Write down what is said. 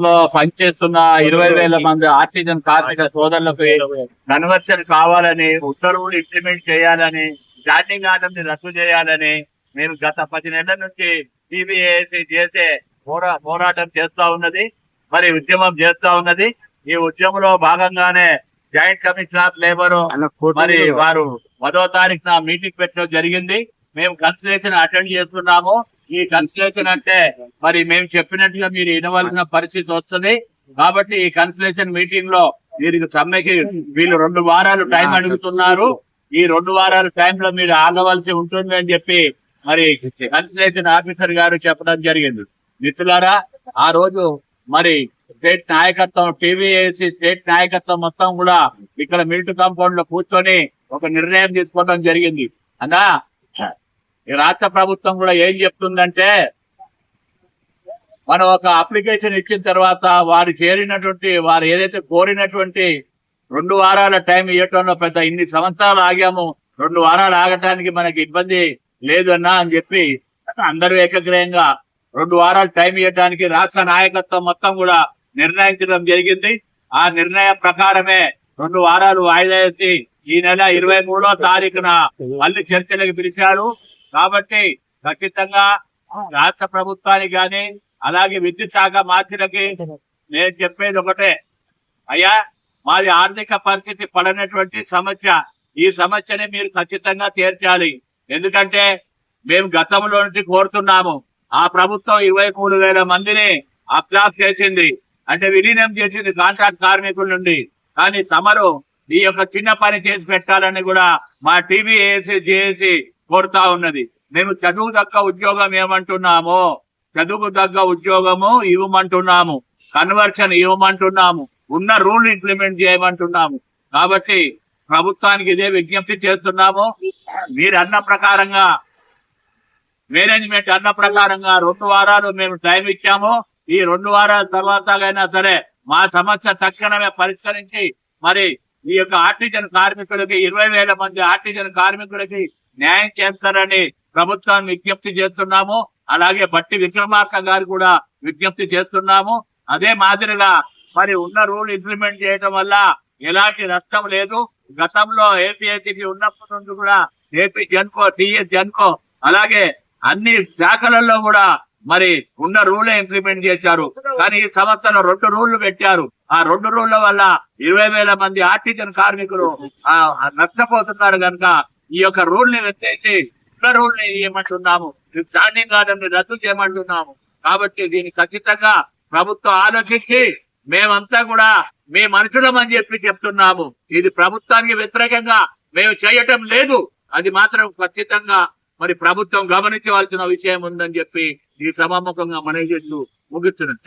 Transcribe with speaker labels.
Speaker 1: లో పనిచేస్తున్న 20,000 మంది ఆర్టిజన్ కార్మిక సోదరులకు కన్వర్షన్ కావాలని, ఉత్తర్వులు ఇంప్లిమెంట్ చేయాలని, జాయినింగ్ ఆర్డర్ ని రద్దు చేయాలని మేము గత 10 నెలల నుంచి టీబీఏసీ చేసే పోరాటం చేస్తా ఉన్నది, మరి ఉద్యమం చేస్తా ఉన్నది. ఈ ఉద్యమంలో భాగంగానే జాయింట్ కమిషనర్ ఆఫ్ లేబర్ మరి వారు 10వ తారీఖున మీటింగ్ పెట్టడం జరిగింది. మేము కన్సల్టేషన్ అటెండ్ చేస్తున్నాము. ఈ కన్సల్టేషన్ అంటే మరి మేము చెప్పినట్టుగా మీరు వినవలసిన పరిస్థితి వస్తుంది. కాబట్టి ఈ కన్సల్టేషన్ మీటింగ్ లో వీరికి సమ్మెకి వీళ్ళు 2 వారాలు టైం అడుగుతున్నారు. ఈ 2 వారాల టైంలో మీరు ఆగవలసి ఉంటుంది అని చెప్పి మరి కన్సల్టేషన్ ఆఫీసర్ గారు చెప్పడం జరిగింది. మిత్రులారా, ఆ రోజు మరి స్టేట్ నాయకత్వం, టీవీఏసీ స్టేట్ నాయకత్వం మొత్తం కూడా ఇక్కడ మిలిటరీ కాంపౌండ్ లో కూర్చొని ఒక నిర్ణయం తీసుకోవడం జరిగింది. అన్నా ఈ రాష్ట్ర ప్రభుత్వం కూడా ఏం చెప్తుందంటే, మనం ఒక అప్లికేషన్ ఇచ్చిన తర్వాత వారు ఏదైతే కోరినటువంటి 2 వారాల టైం ఇవ్వటంలో పెద్ద ఇన్ని సంవత్సరాలు ఆగాము, 2 వారాలు ఆగటానికి మనకి ఇబ్బంది లేదన్నా అని చెప్పి అందరూ ఏకగ్రహంగా 2 వారాలు టైం ఇవ్వడానికి రాష్ట్ర నాయకత్వం మొత్తం కూడా నిర్ణయించడం జరిగింది. ఆ నిర్ణయం ప్రకారమే 2 వారాలు వాయిదా వేసి ఈ నెల 23వ తారీఖున మళ్ళీ చర్చలకు పిలిచారు. కాబట్టి ఖచ్చితంగా రాష్ట్ర ప్రభుత్వానికి కానీ అలాగే విద్యుత్ శాఖ మంత్రులకి నేను చెప్పేది ఒకటే, అయ్యా మాది ఆర్థిక పరిస్థితి పడనటువంటి సమస్య, ఈ సమస్యని మీరు ఖచ్చితంగా తీర్చాలి. ఎందుకంటే మేము గతంలో నుంచి కోరుతున్నాము. ఆ ప్రభుత్వం 23,000 మందిని అబ్జార్బ్ చేసింది, అంటే విలీనం చేసింది కాంట్రాక్ట్ కార్మికుల నుండి. కానీ తమరు ఈ యొక్క చిన్న పని చేసి పెట్టాలని కూడా మా టీబీఏసీ జేఏసీ కోరుతా ఉన్నది. మేము చదువు తగ్గ ఉద్యోగం ఏమంటున్నాము, చదువుకు తగ్గ ఉద్యోగము ఇవ్వమంటున్నాము, కన్వర్షన్ ఇవ్వమంటున్నాము, ఉన్న రూల్ ఇంప్లిమెంట్ చేయమంటున్నాము. కాబట్టి ప్రభుత్వానికి ఇదే విజ్ఞప్తి చేస్తున్నాము. మీరు అన్న ప్రకారంగా, మేనేజ్మెంట్ అన్న ప్రకారంగా 2 వారాలు మేము టైం ఇచ్చాము. ఈ 2 వారాల తర్వాత అయినా సరే మా సమస్య తక్షణమే పరిష్కరించి మరి ఈ యొక్క ఆర్టిజన్ కార్మికులకి 20,000 మంది ఆర్టిజన్ కార్మికులకి న్యాయం చేస్తారని ప్రభుత్వాన్ని విజ్ఞప్తి చేస్తున్నాము. అలాగే బట్టి విక్రమార్క గారు కూడా విజ్ఞప్తి చేస్తున్నాము. అదే మాదిరిగా మరి ఉన్న రూల్ ఇంప్లిమెంట్ చేయడం వల్ల ఎలాంటి నష్టం లేదు. గతంలో ఏపీఎస్సీకి ఉన్నప్పటి నుండి కూడా ఏపీ జెన్కో, టీఎస్ జెన్కో అలాగే అన్ని శాఖలలో కూడా మరి ఉన్న రూలే ఇంప్లిమెంట్ చేశారు. కానీ ఈ సంవత్సరం 2 రూళ్లు పెట్టారు. ఆ 2 రూళ్ల వల్ల 20,000 మంది ఆర్టిజన్ కార్మికులు నష్టపోతున్నారు. కనుక ఈ యొక్క రూల్ ని వ్యతిరేకించి ఉన్న రూల్ ని ఇవ్వమంటున్నాము, స్టాండింగ్ ఆర్డర్ ని రద్దు చేయమంటున్నాము. కాబట్టి దీన్ని ఖచ్చితంగా ప్రభుత్వం ఆలోచించి మేమంతా కూడా మీ మనుషులమని చెప్పి చెప్తున్నాము. ఇది ప్రభుత్వానికి వ్యతిరేకంగా మేము చేయటం లేదు. అది మాత్రం ఖచ్చితంగా మరి ప్రభుత్వం గమనించవలసిన విషయం ఉందని చెప్పి ఈ సభాముఖంగా మనవి చేస్తూ ముగిస్తున్నాను.